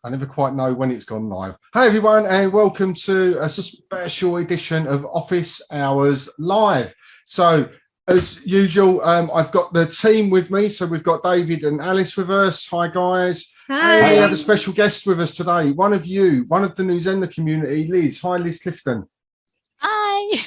I never quite know when it's gone live. Hey everyone, and welcome to a special edition of Office Hours Live. So, as usual, I've got the team with me. So we've got David and Alice with us. Hi guys. Hi. And we have a special guest with us today. One of the new Zenler community, Liz. Hi, Liz Clifton. Hi.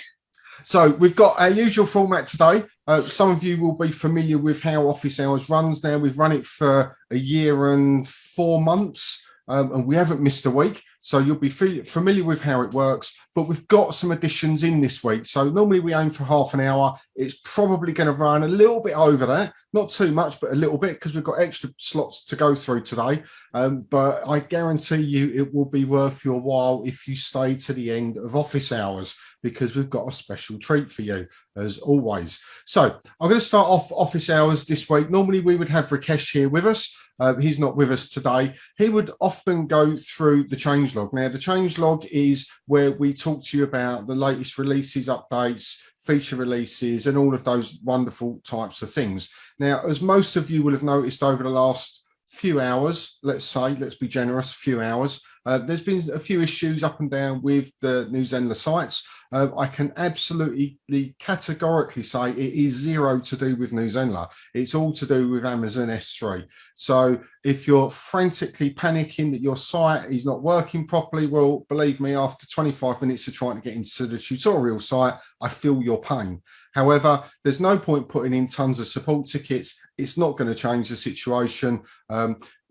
So we've got our usual format today. Some of you will be familiar with how Office Hours runs now. We've run it for a year and 4 months. And we haven't missed a week, so you'll be familiar with how it works. But we've got some additions in this week. So normally we aim for half an hour. It's probably going to run a little bit over that, not too much, but a little bit, because we've got extra slots to go through today. But I guarantee you it will be worth your while if you stay to the end of Office Hours, because we've got a special treat for you, as always. So I'm going to start off Office Hours this week. Normally we would have Rakesh here with us. He's not with us today. He would often go through the changelog. Now, the changelog is where we talk to you about the latest releases, updates, feature releases, and all of those wonderful types of things. Now, as most of you will have noticed over the last few hours, let's be generous, few hours, there's been a few issues up and down with the new Zenler sites. I can absolutely categorically say it is zero to do with new Zenler. It's all to do with Amazon S3. So if you're frantically panicking that your site is not working properly, well, believe me, after 25 minutes of trying to get into the tutorial site, I feel your pain. However, there's no point putting in tons of support tickets. It's not going to change the situation.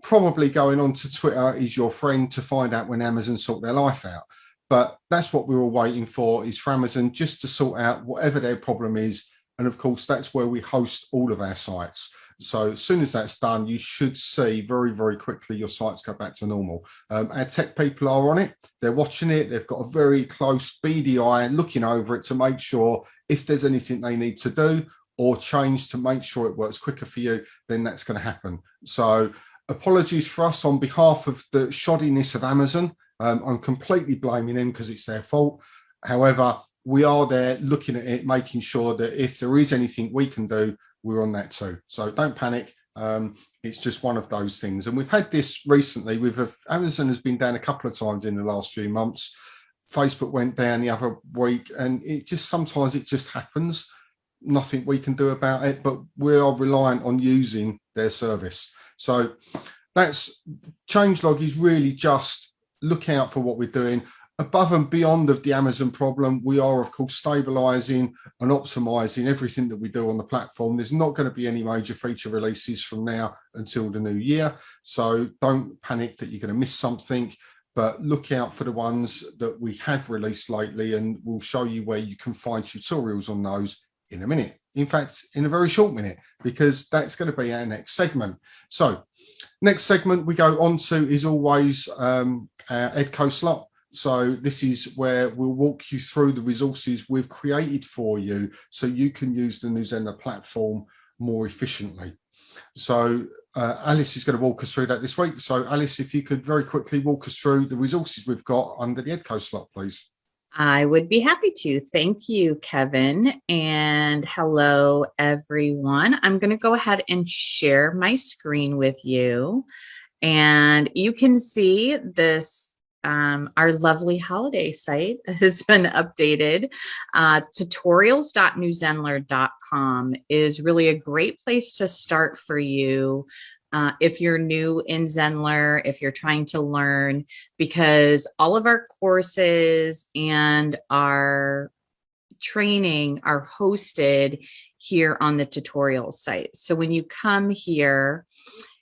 Probably going on to Twitter is your friend to find out when Amazon sort their life out. But that's what we're all waiting for, is for Amazon just to sort out whatever their problem is. And of course, that's where we host all of our sites. So as soon as that's done, you should see very, very quickly your sites go back to normal. Our tech people are on it. They're watching it. They've got a very close beady eye looking over it to make sure if there's anything they need to do or change to make sure it works quicker for you, then that's going to happen. So apologies for us on behalf of the shoddiness of Amazon. I'm completely blaming them because it's their fault. However, we are there looking at it, making sure that if there is anything we can do, we're on that too. So don't panic. It's just one of those things. And we've had this recently with Amazon has been down a couple of times in the last few months. Facebook went down the other week, and sometimes it just happens. Nothing we can do about it, but we are reliant on using their service. So that's changelog is really just look out for what we're doing. Above and beyond of the Amazon problem, we are, of course, stabilizing and optimizing everything that we do on the platform. There's not going to be any major feature releases from now until the new year. So don't panic that you're going to miss something, but look out for the ones that we have released lately, and we'll show you where you can find tutorials on those in a minute. In fact, in a very short minute, because that's going to be our next segment. So next segment we go on to is always our Edco slot. So this is where we'll walk you through the resources we've created for you so you can use the new Zenler platform more efficiently. So Alice is going to walk us through that this week. So Alice, if you could very quickly walk us through the resources we've got under the Edco slot, please. I would be happy to. Thank you, Kevin. And hello, everyone. I'm going to go ahead and share my screen with you. And you can see this. Our lovely holiday site has been updated. Tutorials.newzenler.com is really a great place to start for you if you're new in Zenler, if you're trying to learn, because all of our courses and our training are hosted here on the tutorial site. So when you come here,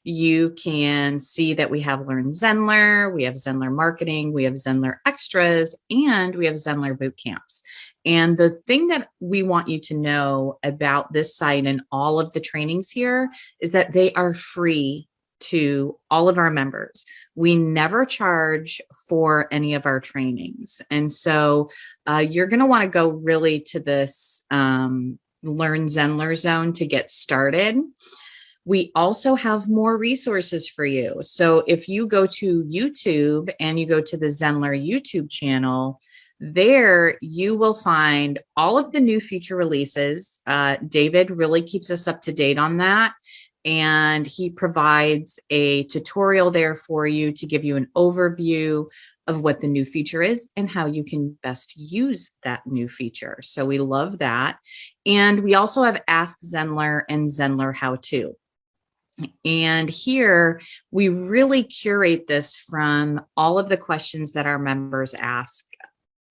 you can see that we have Learn Zenler, we have Zenler Marketing, we have Zenler Extras, and we have Zenler Boot Camps. And the thing that we want you to know about this site and all of the trainings here is that they are free to all of our members. We never charge for any of our trainings. And so you're going to want to go really to this Learn Zenler zone to get started. We also have more resources for you. So if you go to YouTube and you go to the Zenler YouTube channel, there you will find all of the new feature releases. David really keeps us up to date on that. and he provides a tutorial there for you to give you an overview of what the new feature is and how you can best use that new feature. So we love that. And we also have Ask Zendler and Zendler How To. And here we really curate this from all of the questions that our members ask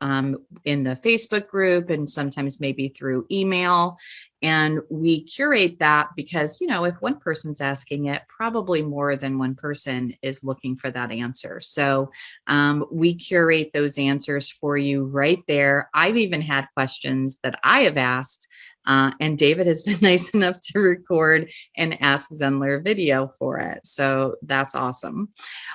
in the Facebook group, and sometimes maybe through email. And we curate that because, you know, if one person's asking it, probably more than one person is looking for that answer. So we curate those answers for you right there. I've even had questions that I have asked, and David has been nice enough to record and Ask Zendler video for it. So that's awesome.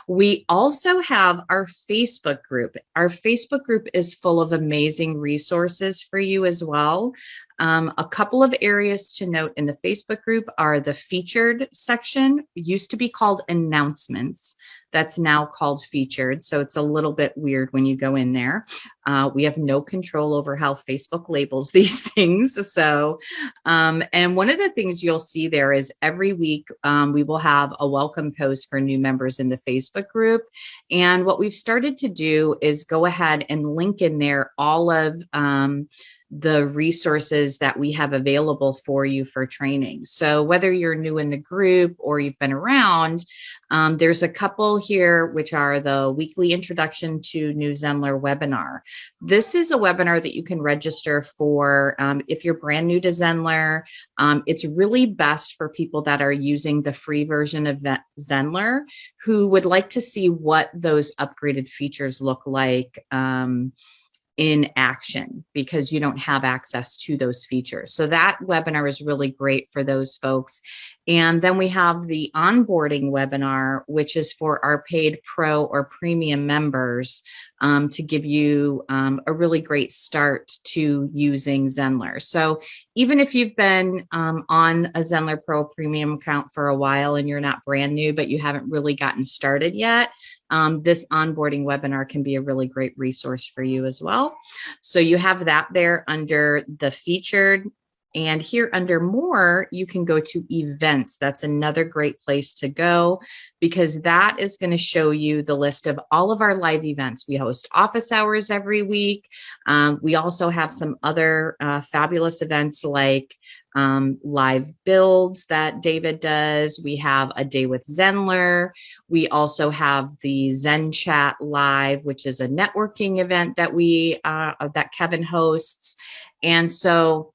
We also have our Facebook group. Our Facebook group is full of amazing resources for you as well. A couple of areas to note in the Facebook group are the featured section, used to be called announcements. That's now called featured. So it's a little bit weird when you go in there. We have no control over how Facebook labels these things. So, and one of the things you'll see there is every week we will have a welcome post for new members in the Facebook group. And what we've started to do is go ahead and link in there all of the resources that we have available for you for training. So whether you're new in the group or you've been around, there's a couple here, which are the weekly introduction to new Zenler webinar. This is a webinar that you can register for if you're brand new to Zenler. It's really best for people that are using the free version of Zenler who would like to see what those upgraded features look like in action, because you don't have access to those features. So that webinar is really great for those folks. And then we have the onboarding webinar, which is for our paid pro or premium members to give you a really great start to using Zenler. So even if you've been on a Zenler Pro premium account for a while and you're not brand new, but you haven't really gotten started yet, this onboarding webinar can be a really great resource for you as well. So you have that there under the featured. And here under more, you can go to events. That's another great place to go, because that is going to show you the list of all of our live events. We host office hours every week. We also have some other fabulous events like live builds that David does. We have a day with Zenler. We also have the Zen Chat Live, which is a networking event that that Kevin hosts. And so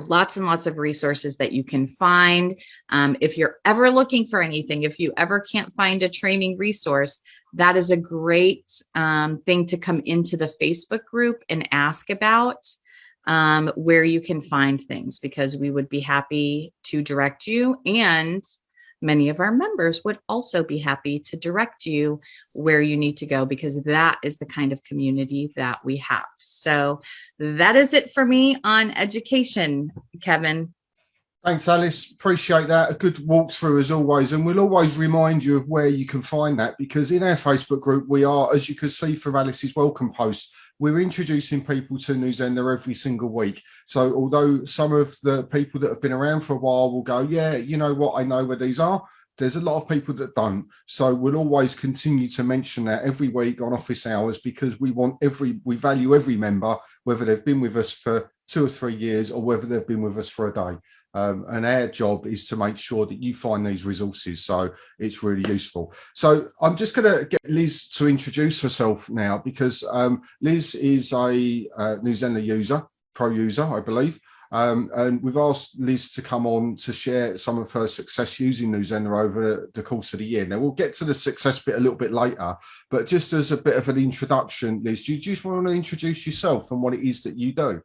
lots and lots of resources that you can find. If you're ever looking for anything, if you ever can't find a training resource, that is a great thing to come into the Facebook group and ask about where you can find things, because we would be happy to direct you, and many of our members would also be happy to direct you where you need to go, because that is the kind of community that we have. So that is it for me on education, Kevin. Thanks, Alice. Appreciate that. A good walkthrough as always. And we'll always remind you of where you can find that, because in our Facebook group, we are, as you can see from Alice's welcome post, we're introducing people to new Zenler every single week. So although some of the people that have been around for a while will go, yeah, you know what, I know where these are, there's a lot of people that don't. So we'll always continue to mention that every week on office hours, because we value every member, whether they've been with us for 2 or 3 years or whether they've been with us for a day. And our job is to make sure that you find these resources. So it's really useful. So I'm just going to get Liz to introduce herself now, because Liz is a new Zenler pro user, I believe. And we've asked Liz to come on to share some of her success using new Zenler over the course of the year. Now, we'll get to the success bit a little bit later, but just as a bit of an introduction, Liz, do you just want to introduce yourself and what it is that you do?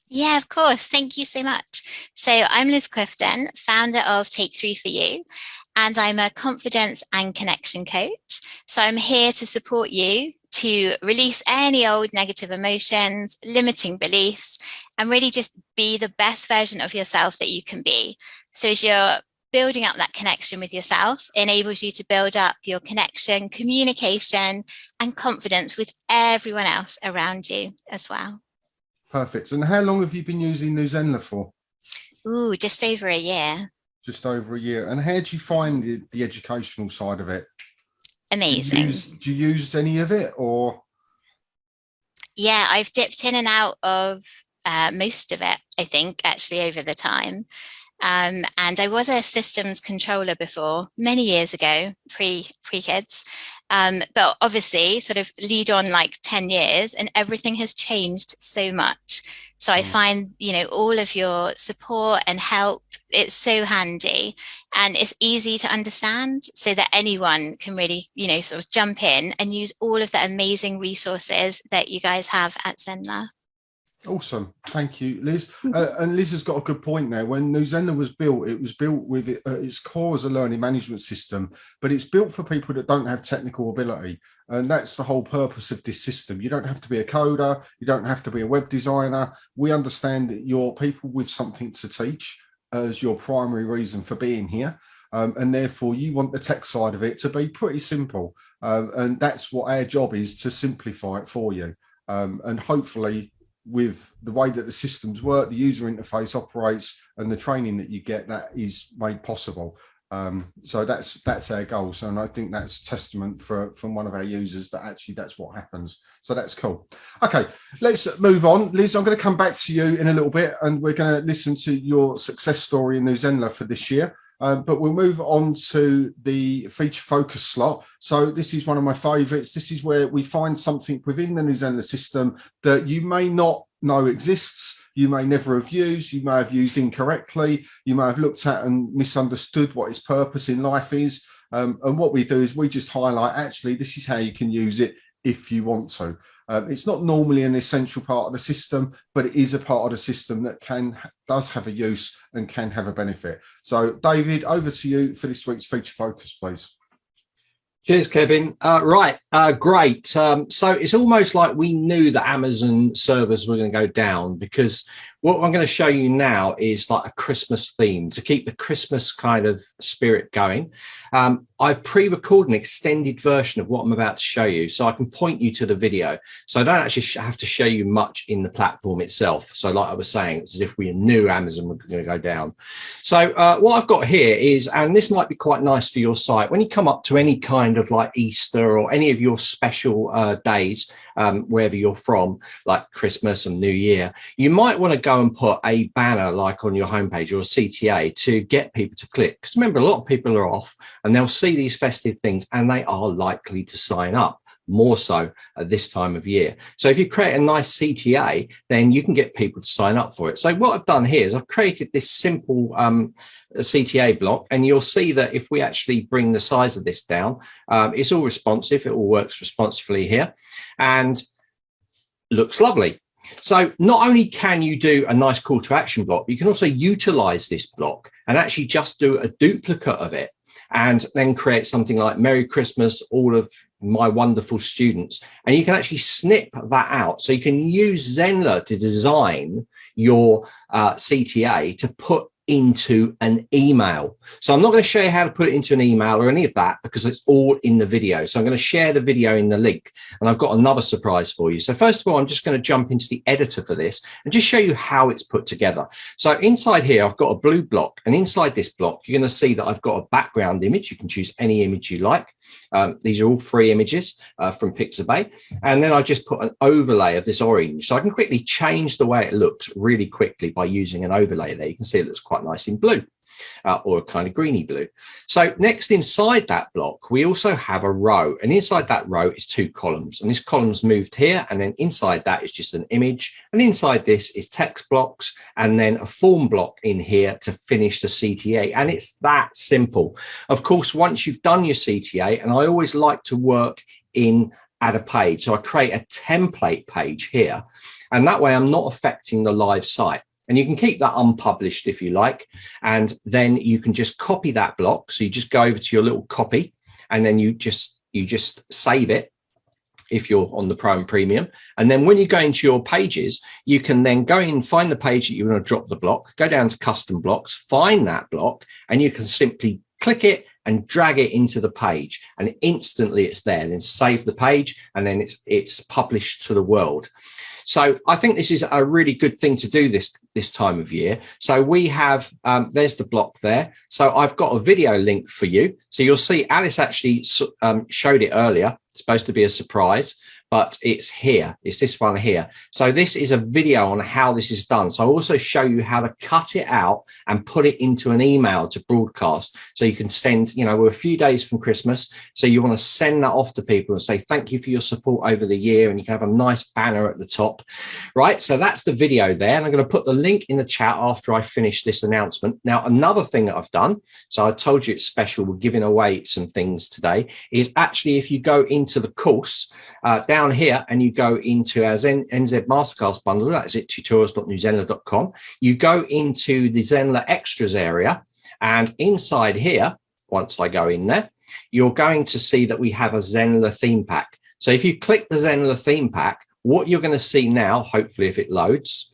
Yeah, of course. Thank you so much. So I'm Liz Clifton, founder of Take 3 For You, and I'm a confidence and connection coach. So I'm here to support you to release any old negative emotions, limiting beliefs, and really just be the best version of yourself that you can be. So as you're building up that connection with yourself, enables you to build up your connection, communication, and confidence with everyone else around you as well. Perfect. And how long have you been using new Zenler for? Ooh, just over a year. Just over a year. And how do you find the educational side of it? Amazing. Do you use any of it, or? Yeah, I've dipped in and out of most of it, I think, actually, over the time. And I was a systems controller before, many years ago, pre-kids. But obviously sort of lead on like 10 years and everything has changed so much. So I find, all of your support and help, it's so handy and it's easy to understand so that anyone can really, sort of jump in and use all of the amazing resources that you guys have at Zenler. Awesome. Thank you, Liz. And Liz has got a good point there. When Zenler was built, it was built with its core as a learning management system, but it's built for people that don't have technical ability. And that's the whole purpose of this system. You don't have to be a coder. You don't have to be a web designer. We understand that you're people with something to teach as your primary reason for being here. And therefore, you want the tech side of it to be pretty simple. And that's what our job is, to simplify it for you. And hopefully, with the way that the systems work, the user interface operates, and the training that you get, that is made possible. So that's our goal. So, and I think that's testament from one of our users that actually that's what happens. So that's cool. Okay, let's move on. Liz, I'm going to come back to you in a little bit, and we're going to listen to your success story in Zenler for this year. But we'll move on to the feature focus slot. So this is one of my favorites. This is where we find something within the Zenler system that you may not know exists, you may never have used, you may have used incorrectly, you may have looked at and misunderstood what its purpose in life is. And what we do is we just highlight, actually, this is how you can use it if you want to. It's not normally an essential part of the system, but it is a part of the system that does have a use and can have a benefit. So, David, over to you for this week's feature focus, please. Cheers, Kevin. Great. So it's almost like we knew that Amazon servers were going to go down, because what I'm going to show you now is like a Christmas theme to keep the Christmas kind of spirit going. I've pre-recorded an extended version of what I'm about to show you, so I can point you to the video. So I don't actually have to show you much in the platform itself. So like I was saying, it's as if we knew Amazon were going to go down. So what I've got here is, and this might be quite nice for your site, when you come up to any kind of like Easter or any of your special days, wherever you're from, like Christmas and New Year, you might want to go and put a banner like on your homepage or a CTA to get people to click. Because remember, a lot of people are off and they'll see these festive things and they are likely to sign up, more so at this time of year. So if you create a nice CTA, then you can get people to sign up for it. So what I've done here is I've created this simple CTA block, and you'll see that if we actually bring the size of this down, it's all responsive. It all works responsively here and looks lovely. So not only can you do a nice call to action block, you can also utilize this block and actually just do a duplicate of it and then create something like Merry Christmas, all of my wonderful students. And you can actually snip that out. So you can use Zenler to design your CTA to put into an email. So I'm not going to show you how to put it into an email or any of that, because it's all in the video. So I'm going to share the video in the link, and I've got another surprise for you. So first of all, I'm just going to jump into the editor for this and just show you how it's put together. So inside here, I've got a blue block, and inside this block, you're going to see that I've got a background image. You can choose any image you like. These are all free images from Pixabay. And then I just put an overlay of this orange. So I can quickly change the way it looks really quickly by using an overlay there. You can see it looks quite nice in blue. Or a kind of greeny blue. So next, inside that block, we also have a row, and inside that row is two columns, and this column's moved here, and then inside that is just an image, and inside this is text blocks, and then a form block in here to finish the CTA. And it's that simple. Of course, once you've done your CTA, and I always like to work in add a page, so I create a template page here, and that way I'm not affecting the live site. And you can keep that unpublished if you like. And then you can just copy that block. So you just go over to your little copy, and then you just save it if you're on the Pro and Premium. And then when you go into your pages, you can then go in, find the page that you want to drop the block, go down to custom blocks, find that block, and you can simply click it and drag it into the page, and instantly it's there. Then save the page, and then it's published to the world. So I think this is a really good thing to do this time of year. So we have, there's the block there. So I've got a video link for you. So you'll see Alice actually showed it earlier. It's supposed to be a surprise, but it's here. It's this one here. So this is a video on how this is done. So I also show you how to cut it out and put it into an email to broadcast. So you can send, we're a few days from Christmas. So you want to send that off to people and say, thank you for your support over the year. And you can have a nice banner at the top, right? So that's the video there. And I'm going to put the link in the chat after I finish this announcement. Now, another thing that I've done, so I told you it's special, we're giving away some things today, is actually if you go into the course, down here, and you go into our NZ Masterclass bundle, that's it, tutorials.newzenler.com. You go into the Zenler Extras area, and inside here, once I go in there, you're going to see that we have a Zenler theme pack. So if you click the Zenler theme pack, what you're going to see now, hopefully if it loads,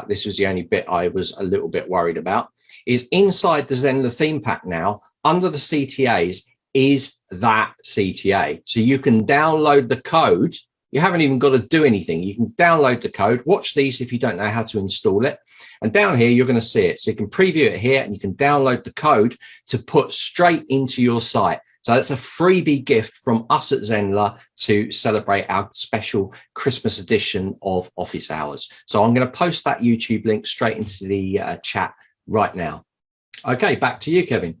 this was the only bit I was a little bit worried about, is inside the Zenler theme pack now, under the CTAs, is that CTA. So you can download the code. You haven't even got to do anything. You can download the code, watch these if you don't know how to install it. And down here, you're going to see it. So you can preview it here, and you can download the code to put straight into your site. So that's a freebie gift from us at Zenler to celebrate our special Christmas edition of Office Hours. So I'm going to post that YouTube link straight into the chat right now. Okay, back to you, Kevin.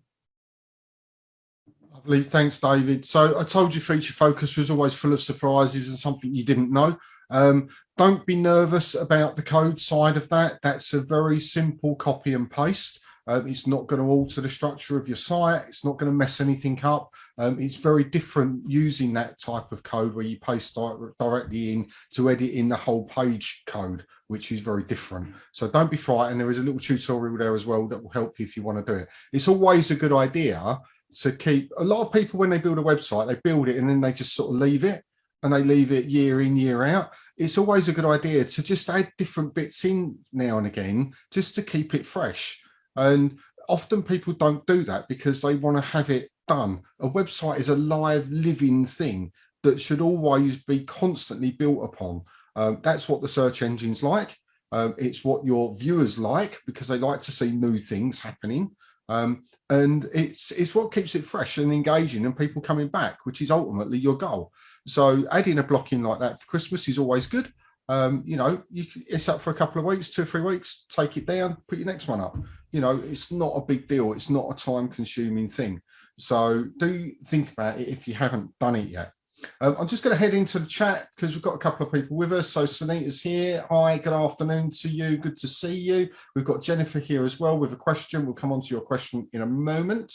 Lovely. Thanks, David. So I told you Feature Focus was always full of surprises and something you didn't know. Don't be nervous about the code side of that. That's a very simple copy and paste. It's not going to alter the structure of your site. It's not going to mess anything up. It's very different using that type of code where you paste directly in to edit in the whole page code, which is very different. So don't be frightened. There is a little tutorial there as well that will help you if you want to do it. It's always a good idea to keep, a lot of people when they build a website, they build it and then they just sort of leave it, and they leave it year in, year out. It's always a good idea to just add different bits in now and again, just to keep it fresh. And often people don't do that because they want to have it done. A website is a live, living thing that should always be constantly built upon. That's what the search engine's like. It's what your viewers like, because they like to see new things happening. And it's what keeps it fresh and engaging and people coming back, which is ultimately your goal. So adding a block in like that for Christmas is always good. It's up for a couple of weeks, 2 or 3 weeks, take it down, put your next one up. It's not a big deal. It's not a time consuming thing. So do think about it if you haven't done it yet. I'm just going to head into the chat because we've got a couple of people with us. So Sunita's here. Hi, good afternoon to you. Good to see you. We've got Jennifer here as well with a question. We'll come on to your question in a moment.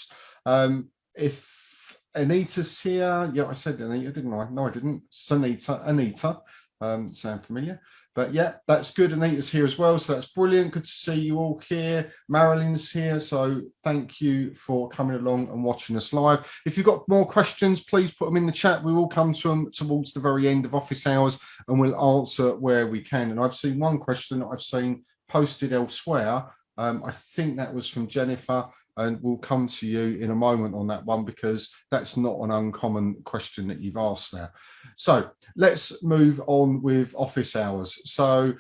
If Anita's here, yeah, I said Anita, didn't I? No, I didn't. Anita, sound familiar? But yeah, that's good. Anita's here as well. So that's brilliant. Good to see you all here. Marilyn's here. So thank you for coming along and watching us live. If you've got more questions, please put them in the chat. We will come to them towards the very end of office hours and we'll answer where we can. And I've seen one question that I've seen posted elsewhere. I think that was from Jennifer. And we'll come to you in a moment on that one because that's not an uncommon question that you've asked there. So let's move on with office hours. So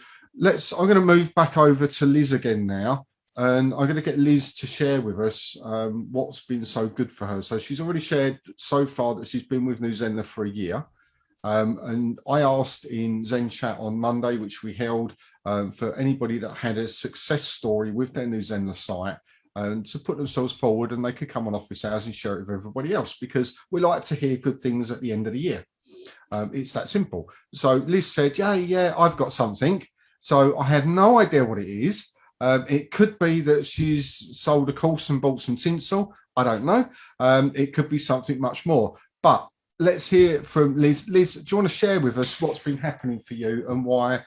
I'm going to move back over to Liz again now. And I'm going to get Liz to share with us what's been so good for her. So she's already shared so far that she's been with New Zenler for a year. And I asked in Zen Chat on Monday, which we held, for anybody that had a success story with their New Zenler site, and to put themselves forward, and they could come on office hours and share it with everybody else, because we like to hear good things at the end of the year. It's that simple. So Liz said, yeah, I've got something. So I have no idea what it is. It could be that she's sold a course and bought some tinsel. I don't know. It could be something much more. But let's hear from Liz. Liz, do you want to share with us what's been happening for you and why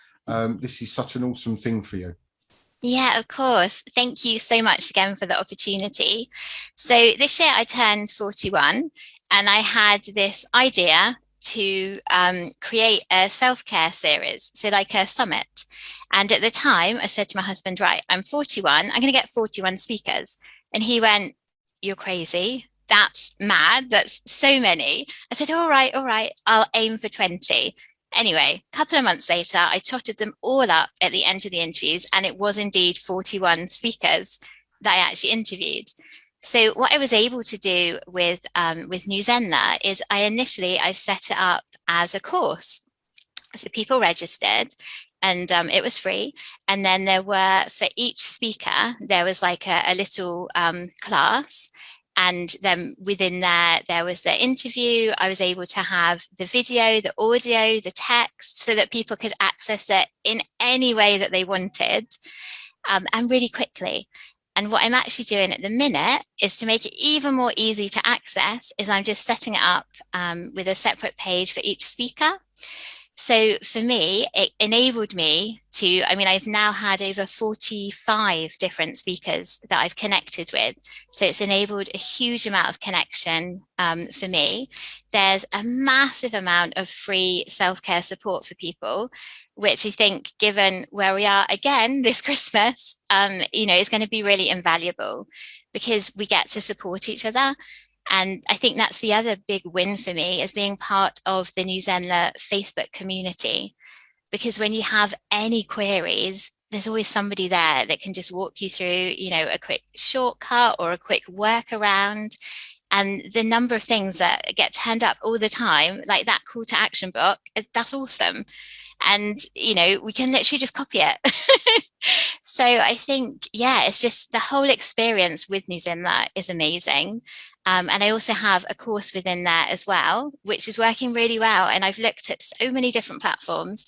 this is such an awesome thing for you? Yeah, of course. Thank you so much again for the opportunity. So this year I turned 41 and I had this idea to create a self-care series, so like a summit. And at the time I said to my husband, right, I'm 41, I'm going to get 41 speakers. And he went, you're crazy. that's mad. That's so many. I said, all right, I'll aim for 20. Anyway, a couple of months later, I totted them all up at the end of the interviews, and it was indeed 41 speakers that I actually interviewed. So what I was able to do with New Zenler is I've set it up as a course. So people registered, and it was free. And then there were, for each speaker, there was like a little class. And then within there was the interview. I was able to have the video, the audio, the text, so that people could access it in any way that they wanted, and really quickly. And what I'm actually doing at the minute is to make it even more easy to access is I'm just setting it up with a separate page for each speaker. So for me, it enabled me to, I've now had over 45 different speakers that I've connected with. So it's enabled a huge amount of connection for me. There's a massive amount of free self-care support for people, which I think, given where we are again this Christmas, is going to be really invaluable because we get to support each other. And I think that's the other big win for me, is being part of the New Zenler Facebook community. Because when you have any queries, there's always somebody there that can just walk you through, a quick shortcut or a quick workaround. And the number of things that get turned up all the time, like that call to action book, that's awesome. And, we can literally just copy it. So I think, it's just the whole experience with New Zenler is amazing. And I also have a course within there as well, which is working really well. And I've looked at so many different platforms.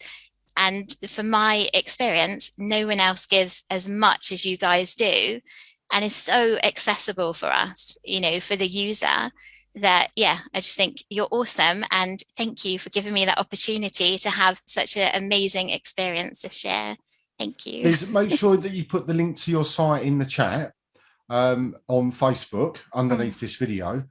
And from my experience, no one else gives as much as you guys do, and is so accessible for us, for the user, that, I just think you're awesome. And thank you for giving me that opportunity to have such an amazing experience to share. Thank you. Please make sure that you put the link to your site in the chat on Facebook underneath this video,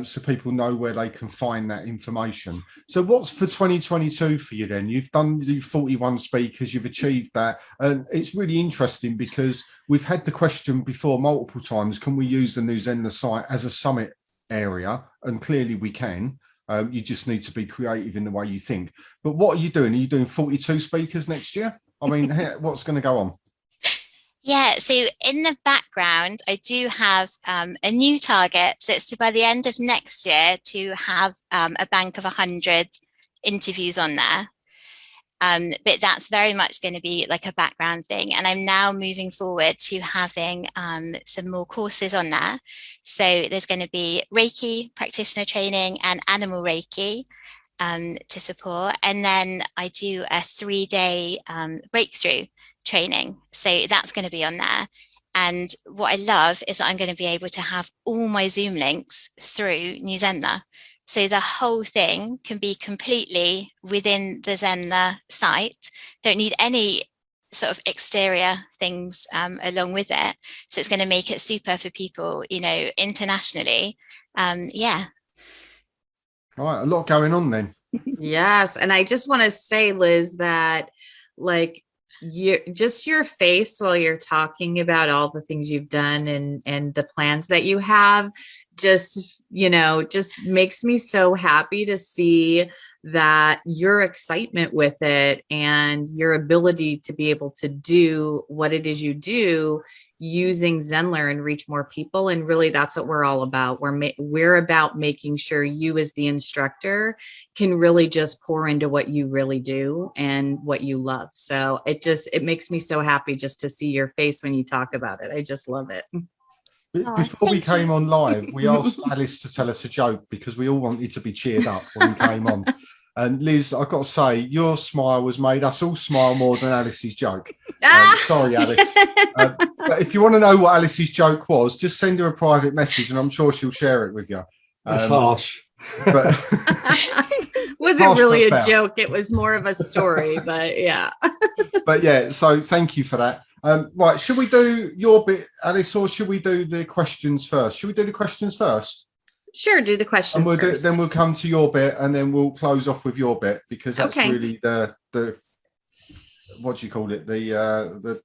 so people know where they can find that information. So what's for 2022 for you then? You've done 41 speakers, you've achieved that, and it's really interesting because we've had the question before multiple times, can we use the New Zenler site as a summit area? And clearly we can. You just need to be creative in the way you think. But what are you doing? Are you doing 42 speakers next year? What's going to go on? Yeah, so in the background, I do have a new target. So it's by the end of next year to have a bank of 100 interviews on there. But that's very much going to be like a background thing. And I'm now moving forward to having some more courses on there. So there's going to be Reiki practitioner training and animal Reiki to support. And then I do a 3-day breakthrough training. So that's going to be on there. And what I love is that I'm going to be able to have all my Zoom links through New Zenler. So the whole thing can be completely within the Zenler site. Don't need any sort of exterior things along with it. So it's going to make it super for people, internationally. Yeah. All right, a lot going on then. Yes. And I just want to say, Liz, that your face while you're talking about all the things you've done and the plans that you have just makes me so happy to see that your excitement with it and your ability to be able to do what it is you do using Zenler and reach more people. And really, that's what we're all about. We're about making sure you as the instructor can really just pour into what you really do and what you love. So it makes me so happy just to see your face when you talk about it. I just love it. Before we came on live, we asked Alice to tell us a joke because we all wanted to be cheered up when we came on. And Liz, I've got to say, your smile was made us all smile more than Alice's joke. Sorry, Alice. But if you want to know what Alice's joke was, just send her a private message and I'm sure she'll share it with you. That's harsh. But wasn't really a joke. It was more of a story, but yeah. But yeah, so thank you for that. Right, should we do your bit, Alice, or should we do the questions first? Should we do the questions first? Sure, do the questions first. Then we'll come to your bit and then we'll close off with your bit because that's really the what do you call it? The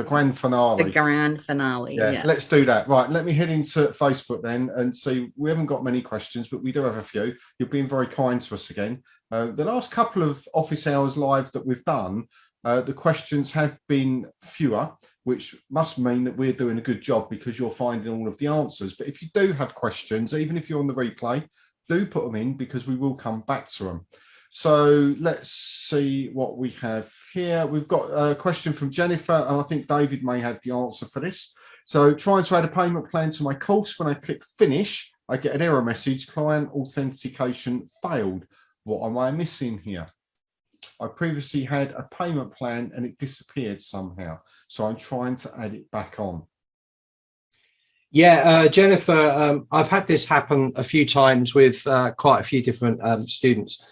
grand finale. The grand finale. Yeah, yes. let's do that. Right, let me head into Facebook then and see. We haven't got many questions, but we do have a few. You're being very kind to us again. The last couple of office hours live that we've done, the questions have been fewer, which must mean that we're doing a good job because you're finding all of the answers. But if you do have questions, even if you're on the replay, do put them in because we will come back to them. So let's see what we have here. We've got a question from Jennifer, and I think David may have the answer for this. So trying to add a payment plan to my course. When I click finish, I get an error message, client authentication failed. What am I missing here? I previously had a payment plan and it disappeared somehow. So I'm trying to add it back on. Yeah, Jennifer, I've had this happen a few times with quite a few different students,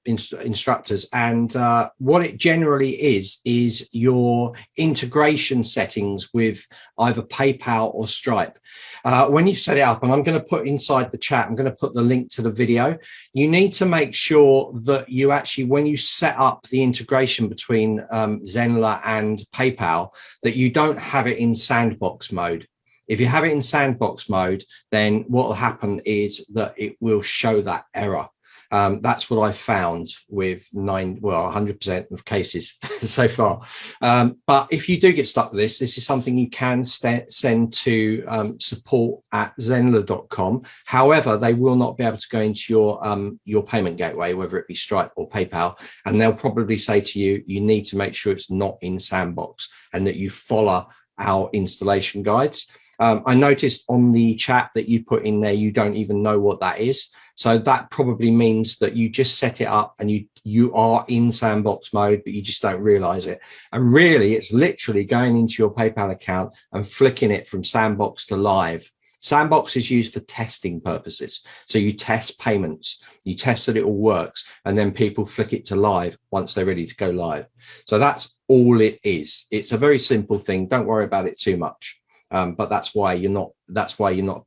instructors, and what it generally is your integration settings with either PayPal or Stripe. When you've set it up, and I'm going to put inside the chat, I'm going to put the link to the video. You need to make sure that you actually, when you set up the integration between Zenler and PayPal, that you don't have it in sandbox mode. If you have it in sandbox mode, then what will happen is that it will show that error. That's what I found with 100% of cases so far. But if you do get stuck with this is something you can send to support@zenler.com. However, they will not be able to go into your payment gateway, whether it be Stripe or PayPal, and they'll probably say to you, you need to make sure it's not in sandbox and that you follow our installation guides. I noticed on the chat that you put in there, you don't even know what that is. So that probably means that you just set it up and you are in sandbox mode, but you just don't realize it. And really, it's literally going into your PayPal account and flicking it from sandbox to live. Sandbox is used for testing purposes. So you test payments, you test that it all works, and then people flick it to live once they're ready to go live. So that's all it is. It's a very simple thing. Don't worry about it too much. But that's why you're not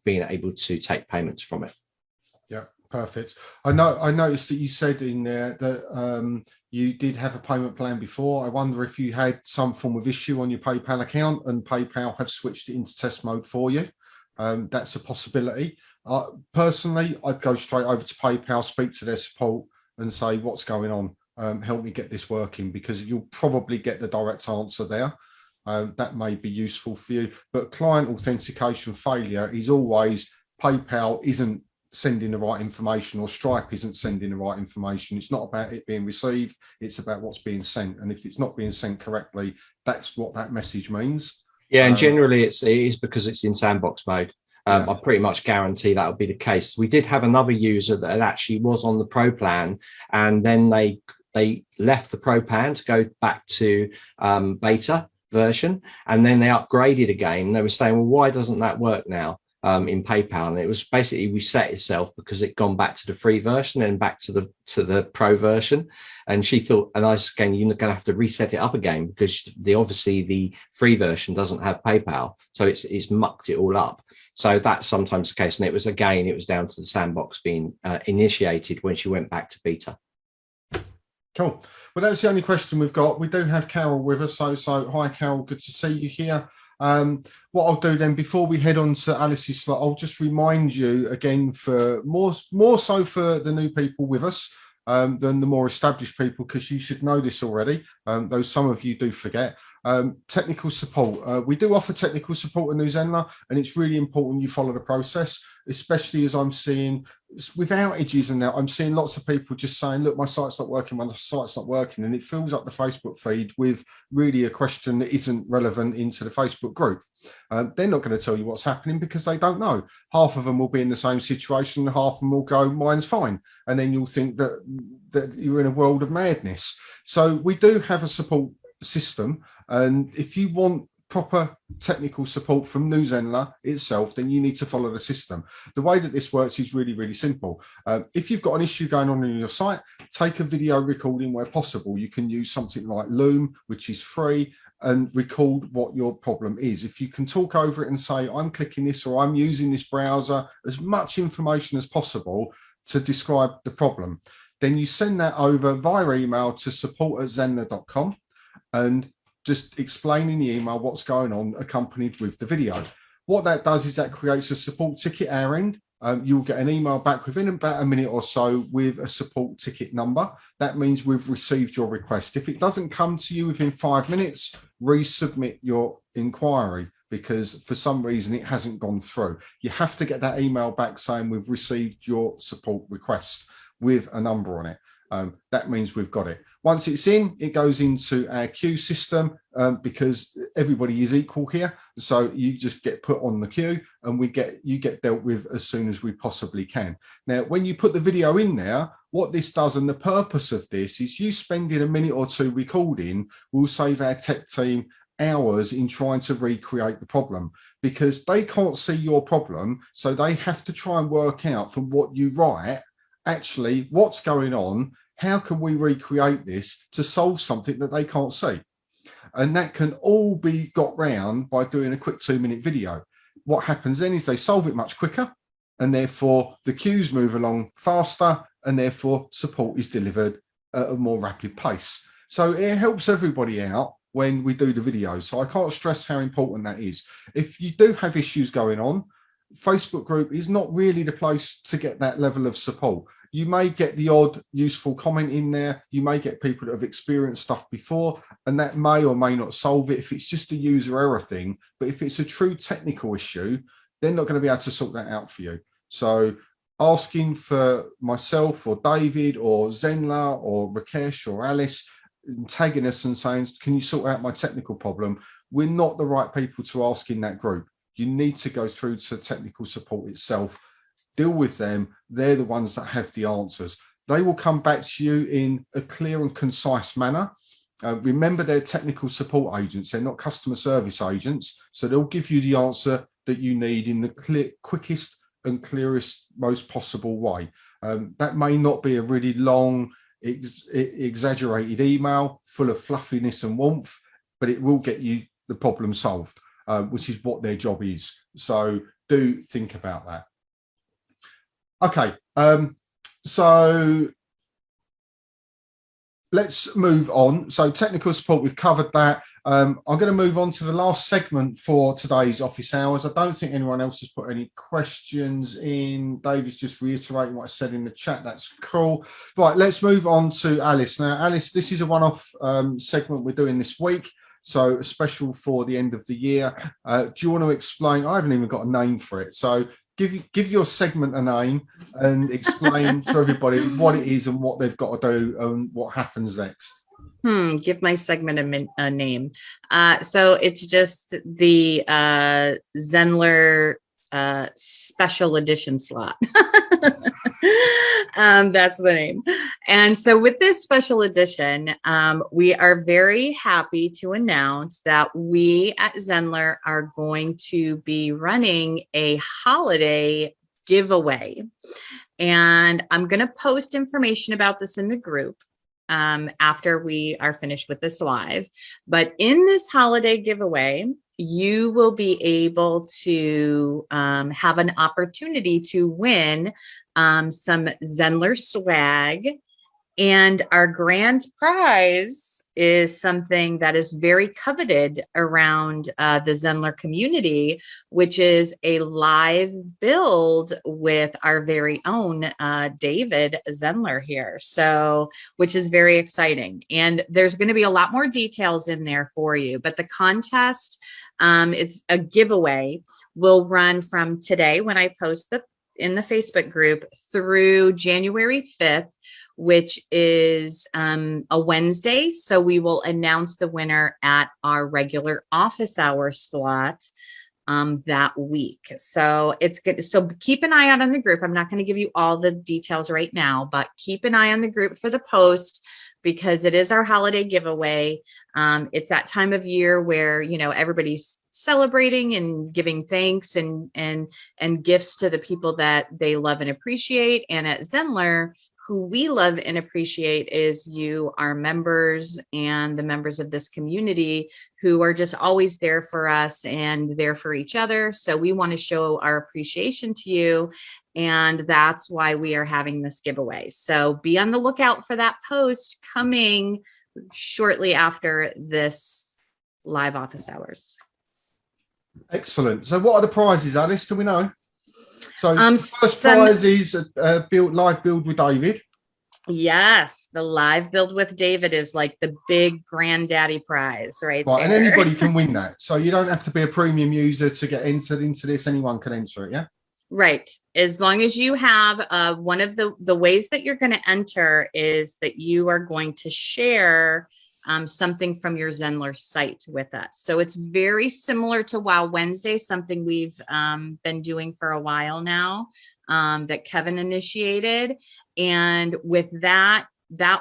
being able to take payments from it. Yeah, perfect. I noticed that you said in there that you did have a payment plan before. I wonder if you had some form of issue on your PayPal account and PayPal have switched it into test mode for you. That's a possibility. Personally, I'd go straight over to PayPal, speak to their support and say, what's going on? Help me get this working, because you'll probably get the direct answer there. That may be useful for you, but client authentication failure is always PayPal isn't sending the right information or Stripe isn't sending the right information. It's not about it being received, it's about what's being sent, and if it's not being sent correctly, that's what that message means. Yeah, and generally it is because it's in sandbox mode. Yeah. I pretty much guarantee that will be the case. We did have another user that actually was on the Pro plan, and then they left the Pro plan to go back to beta version, and then they upgraded again. They were saying, well, why doesn't that work now in PayPal? And it was basically reset itself because it gone back to the free version and back to the pro version. And she thought, and I was saying, you're going to have to reset it up again because obviously the free version doesn't have PayPal, so it's mucked it all up. So that's sometimes the case, and it was down to the sandbox being initiated when she went back to beta. Cool. Well, that's the only question we've got. We do have Carol with us. So hi, Carol. Good to see you here. What I'll do then, before we head on to Alice's slot, I'll just remind you again, for more so for the new people with us than the more established people, because you should know this already, though some of you do forget. Technical support. We do offer technical support in Zenler, and it's really important you follow the process, especially as I'm seeing with outages and that, I'm seeing lots of people just saying, look, my site's not working, my site's not working, and it fills up the Facebook feed with really a question that isn't relevant into the Facebook group. They're not going to tell you what's happening because they don't know. Half of them will be in the same situation, half of them will go, mine's fine, and then you'll think that you're in a world of madness. So we do have a support system, and if you want proper technical support from Zenler itself, then you need to follow the system. The way that this works is really, really simple. If you've got an issue going on your site, take a video recording where possible. You can use something like Loom, which is free, and record what your problem is. If you can talk over it and say, I'm clicking this or I'm using this browser, as much information as possible to describe the problem, then you send that over via email to support@zenler.com. and just explain in the email what's going on, accompanied with the video. What that does is that creates a support ticket at our end. You'll get an email back within about a minute or so with a support ticket number. That means we've received your request. If it doesn't come to you within 5 minutes, resubmit your inquiry, because for some reason it hasn't gone through. You have to get that email back saying we've received your support request with a number on it. That means we've got it. Once it's in, it goes into our queue system, because everybody is equal here. So you just get put on the queue, and you get dealt with as soon as we possibly can. Now, when you put the video in there, what this does, and the purpose of this, is you spending a minute or two recording will save our tech team hours in trying to recreate the problem, because they can't see your problem. So they have to try and work out from what you write, actually, what's going on. How can we recreate this to solve something that they can't see? And that can all be got round by doing a quick 2-minute video. What happens then is they solve it much quicker, and therefore the queues move along faster, and therefore support is delivered at a more rapid pace. So it helps everybody out when we do the videos. So I can't stress how important that is. If you do have issues going on, Facebook group is not really the place to get that level of support. You may get the odd useful comment in there. You may get people that have experienced stuff before, and that may or may not solve it if it's just a user error thing. But if it's a true technical issue, they're not going to be able to sort that out for you. So asking for myself or David or Zenler or Rakesh or Alice, tagging us and saying, can you sort out my technical problem? We're not the right people to ask in that group. You need to go through to technical support itself. Deal with them. They're the ones that have the answers. They will come back to you in a clear and concise manner. Remember, they're technical support agents. They're not customer service agents. So they'll give you the answer that you need in the quickest and clearest, most possible way. That may not be a really long, exaggerated email full of fluffiness and warmth, but it will get you the problem solved, which is what their job is. So do think about that. Okay, so let's move on. So technical support, we've covered that. I'm going to move on to the last segment for today's office hours. I don't think anyone else has put any questions in. David's just reiterating what I said in the chat. That's cool. Right, let's move on to Alice. Now, Alice, this is a one-off segment we're doing this week. So a special for the end of the year. Do you want to explain? I haven't even got a name for it. So give your segment a name and explain to everybody what it is and what they've got to do and what happens next. Give my segment a name. So it's just the Zenler special edition slot. That's the name. And so with this special edition, we are very happy to announce that we at Zenler are going to be running a holiday giveaway. And I'm going to post information about this in the group after we are finished with this live. But in this holiday giveaway, you will be able to have an opportunity to win some Zenler swag. And our grand prize is something that is very coveted around the Zenler community, which is a live build with our very own David Zenler here. So, which is very exciting. And there's going to be a lot more details in there for you. But the contest, it's a giveaway, will run from today when I post in the Facebook group through January 5th, which is a Wednesday. So we will announce the winner at our regular office hour slot that week. So it's good. So keep an eye out on the group. I'm not going to give you all the details right now, but keep an eye on the group for the post, because it is our holiday giveaway. It's that time of year where, you know, everybody's celebrating and giving thanks and gifts to the people that they love and appreciate. And at Zenler, who we love and appreciate is you, our members, and the members of this community who are just always there for us and there for each other. So we want to show our appreciation to you. And that's why we are having this giveaway. So be on the lookout for that post coming shortly after this live office hours. Excellent. So what are the prizes, Alice? Do we know? So the first some- prize is a live build with David. Yes, the live build with David is like the big granddaddy prize, right? Right, and there. anybody can win that. So you don't have to be a premium user to get entered into this. Anyone can enter it, yeah? Right. As long as you have one of the ways that you're going to enter is that you are going to share something from your Zenler site with us. So it's very similar to Wow Wednesday, something we've been doing for a while now, that Kevin initiated. And with that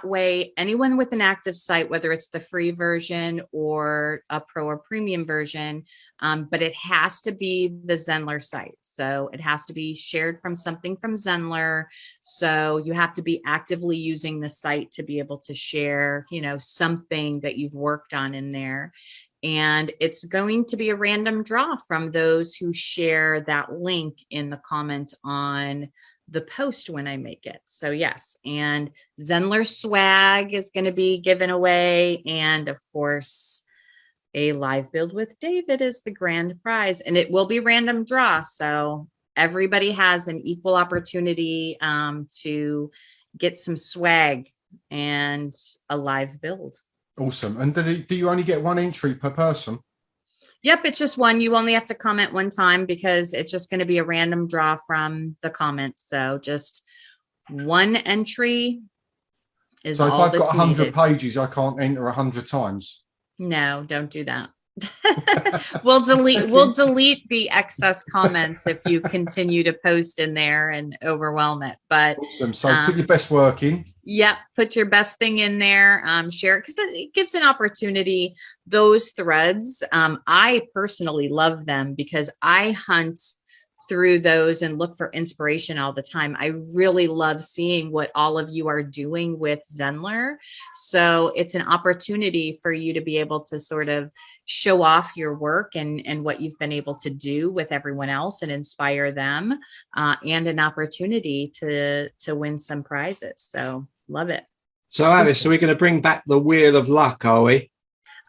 way, anyone with an active site, whether it's the free version or a pro or premium version, but it has to be the Zenler site. So it has to be shared from something from Zenler. So you have to be actively using the site to be able to share, something that you've worked on in there. And it's going to be a random draw from those who share that link in the comment on the post when I make it. So yes, and Zenler swag is going to be given away. And of course, a live build with David is the grand prize, and it will be random draw. So everybody has an equal opportunity to get some swag and a live build. Awesome. And do you only get one entry per person? Yep, it's just one. You only have to comment one time because it's just going to be a random draw from the comments. So just one entry is all that's needed. So if I've got 100 pages, I can't enter 100 times. No, don't do that. We'll delete the excess comments if you continue to post in there and overwhelm it. But awesome. So put your best work in. Yep, put your best thing in there. Share it because it gives an opportunity. Those threads, I personally love them because I hunt through those and look for inspiration all the time. I really love seeing what all of you are doing with Zenler. So it's an opportunity for you to be able to sort of show off your work and what you've been able to do with everyone else and inspire them, and an opportunity to win some prizes. So love it. So Alice, are we going to bring back the wheel of luck, are we?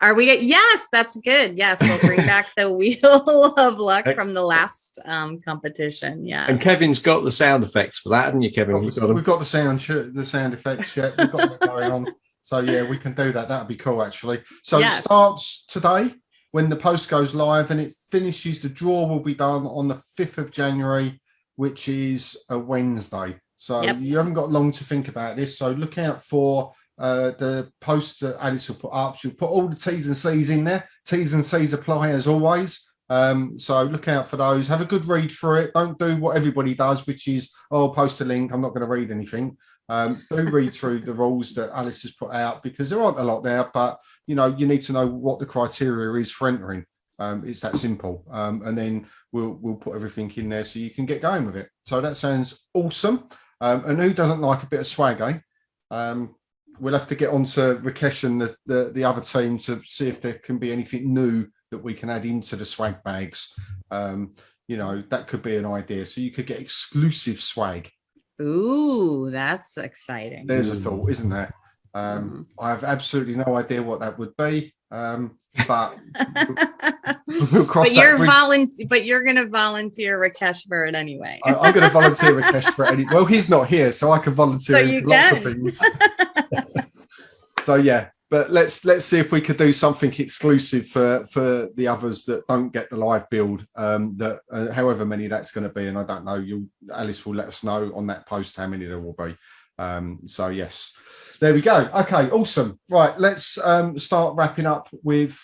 Are we? Yes, that's good. Yes, we'll bring back the wheel of luck from the last competition. Yeah. And Kevin's got the sound effects for that, haven't you, Kevin? We've got the sound effects. Yeah, we've got that going on. So yeah, we can do that. That'd be cool, actually. So It starts today when the post goes live, and it finishes. The draw will be done on the 5th of January, which is a Wednesday. So you haven't got long to think about this. So look out for the post that Alice will put up. She'll put all the T's and C's in there. T's and C's apply as always. So look out for those. Have a good read through it. Don't do what everybody does, which is, post a link. I'm not going to read anything. Do read through the rules that Alice has put out, because there aren't a lot there, but you need to know what the criteria is for entering. It's that simple. And then we'll put everything in there so you can get going with it. So that sounds awesome. And who doesn't like a bit of swag, eh? We'll have to get on to Rakesh and the other team to see if there can be anything new that we can add into the swag bags. That could be an idea. So you could get exclusive swag. Ooh, that's exciting. There's a thought, isn't there? I have absolutely no idea what that would be. But we'll cross but you're going to volunteer Rakesh for it anyway. I'm going to volunteer Rakesh for it. Well, he's not here, so I can volunteer for lots of things. So yeah, but let's see if we could do something exclusive for the others that don't get the live build. However many that's going to be, and I don't know. Alice will let us know on that post how many there will be. So yes. There we go. Okay, awesome. Right, let's start wrapping up with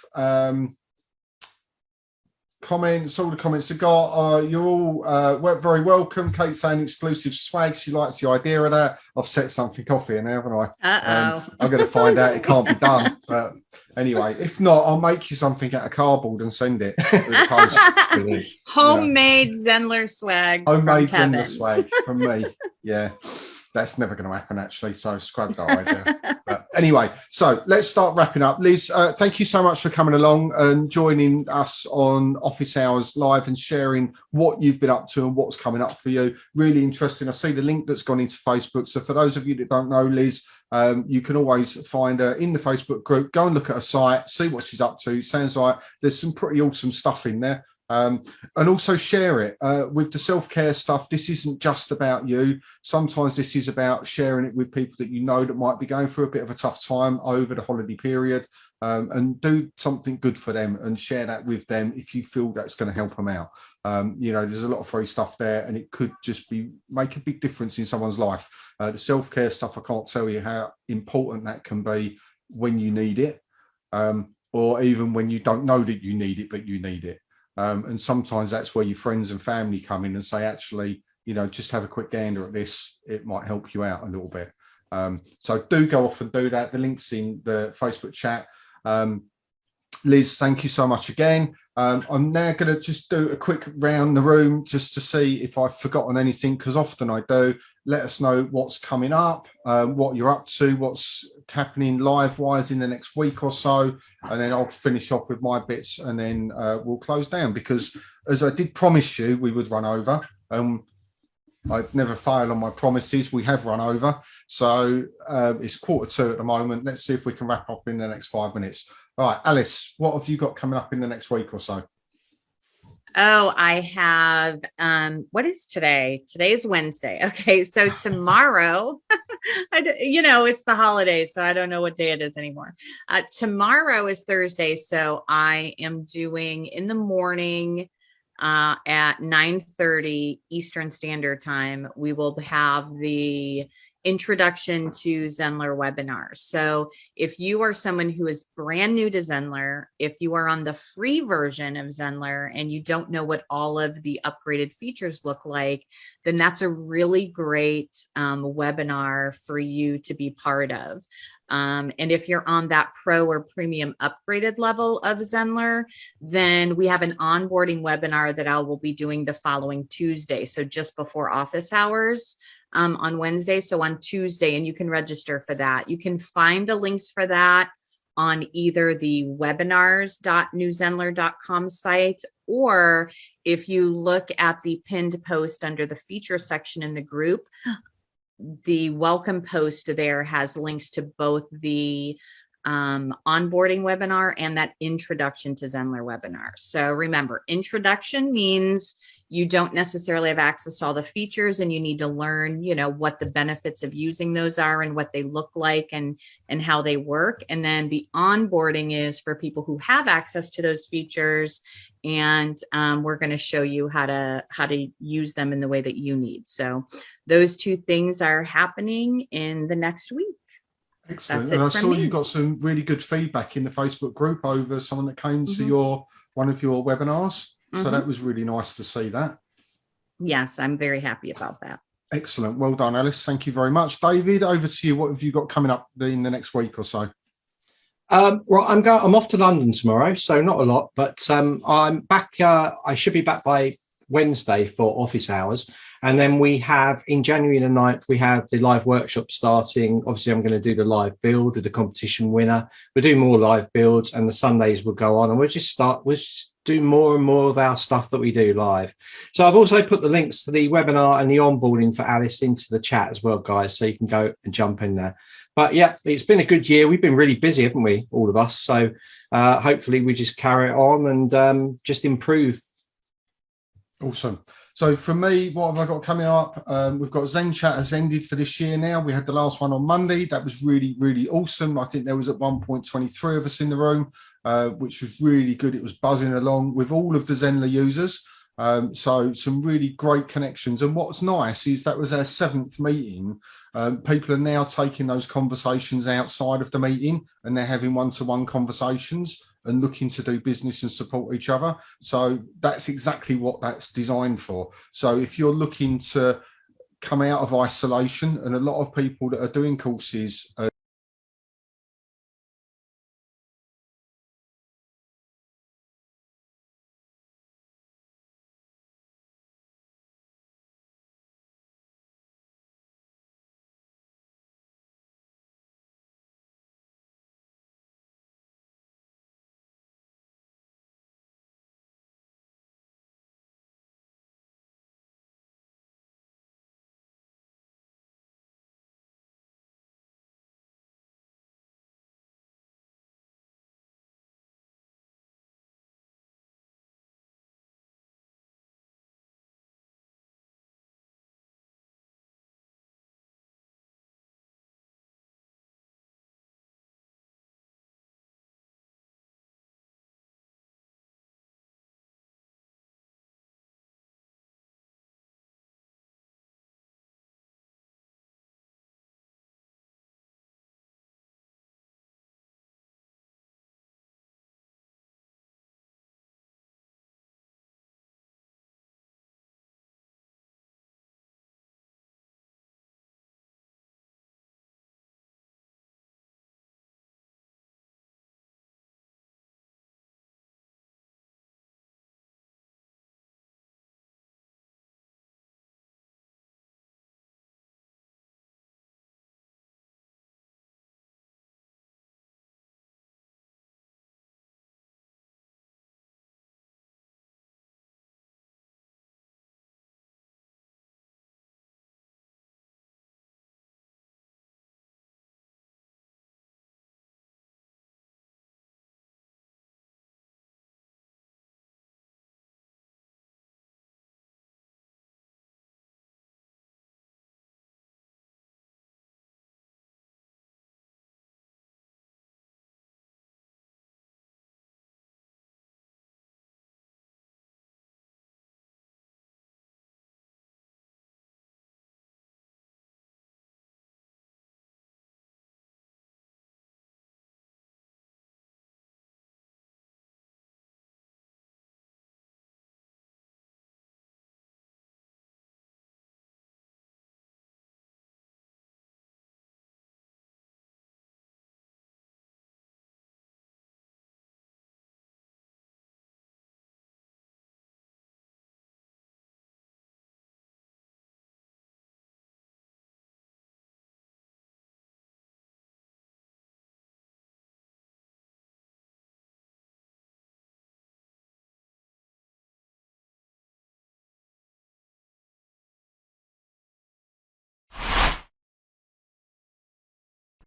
comments. All the comments we've got. You're all very welcome. Kate's saying exclusive swag. She likes the idea of that. I've set something off here now, haven't I? I'm going to find out it can't be done. But anyway, if not, I'll make you something out of cardboard and send it. Homemade Zenler swag. Homemade Zenler swag from me. Yeah. That's never going to happen, actually. So scrub that idea. But Anyway, so let's start wrapping up. Liz, thank you so much for coming along and joining us on Office Hours Live and sharing what you've been up to and what's coming up for you. Really interesting. I see the link that's gone into Facebook. So for those of you that don't know Liz, you can always find her in the Facebook group. Go and look at her site, see what she's up to. Sounds like there's some pretty awesome stuff in there. And also share it with the self-care stuff. This isn't just about you. Sometimes this is about sharing it with people that you know that might be going through a bit of a tough time over the holiday period, and do something good for them and share that with them if you feel that's going to help them out. You know, there's a lot of free stuff there, and it could just make a big difference in someone's life. The self-care stuff, I can't tell you how important that can be when you need it, or even when you don't know that you need it, but you need it. And sometimes that's where your friends and family come in and say, actually, you know, just have a quick gander at this. It might help you out a little bit. So do go off and do that. The link's in the Facebook chat. Liz, thank you so much again. I'm now going to just do a quick round the room just to see if I've forgotten anything, because often I do. Let us know what's coming up, what you're up to, what's happening live-wise in the next week or so, and then I'll finish off with my bits, and then we'll close down, because as I did promise you, we would run over. I'd never fail on my promises. We have run over. So it's 1:45 at the moment. Let's see if we can wrap up in the next 5 minutes. All right, Alice, what have you got coming up in the next week or so? Oh, I have, what is today? Today is Wednesday. Okay. So tomorrow, it's the holidays, so I don't know what day it is anymore. Tomorrow is Thursday. So I am doing in the morning, at 9:30 Eastern Standard Time, we will have the introduction to Zenler webinar. So if you are someone who is brand new to Zenler, if you are on the free version of Zenler and you don't know what all of the upgraded features look like, then that's a really great webinar for you to be part of. And if you're on that pro or premium upgraded level of Zenler, then we have an onboarding webinar that I will be doing the following Tuesday. So just before office hours on Wednesday. So on Tuesday, and you can register for that. You can find the links for that on either the webinars.newzenler.com site, or if you look at the pinned post under the feature section in the group, the welcome post there has links to both the onboarding webinar and that introduction to Zenler webinar. So remember, introduction means you don't necessarily have access to all the features, and you need to learn, what the benefits of using those are and what they look like and how they work. And then the onboarding is for people who have access to those features, and we're going to show you how to use them in the way that you need. So those two things are happening in the next week. Excellent. And I saw you got some really good feedback in the Facebook group over someone that came to one of your webinars. So that was really nice to see that. Yes, I'm very happy about that. Excellent. Well done, Alice. Thank you very much. David, over to you. What have you got coming up in the next week or so? Right, I'm off to London tomorrow, so not a lot, but I'm back. I should be back by Wednesday for office hours. And then we have in January the 9th, we have the live workshop starting. Obviously, I'm going to do the live build with the competition winner. We'll do more live builds, and the Sundays will go on, and we'll just do more and more of our stuff that we do live. So I've also put the links to the webinar and the onboarding for Alice into the chat as well, guys, so you can go and jump in there. But yeah, it's been a good year. We've been really busy, haven't we, all of us? So hopefully we just carry it on and just improve. Awesome. So for me, what have I got coming up? We've got Zen Chat has ended for this year now. We had the last one on Monday. That was really, really awesome. I think there was at one point 23 of us in the room, which was really good. It was buzzing along with all of the Zenler users. So some really great connections. And what's nice is that was our 7th meeting. People are now taking those conversations outside of the meeting, and they're having one-to-one conversations and looking to do business and support each other. So that's exactly what that's designed for. So if you're looking to come out of isolation, and a lot of people that are doing courses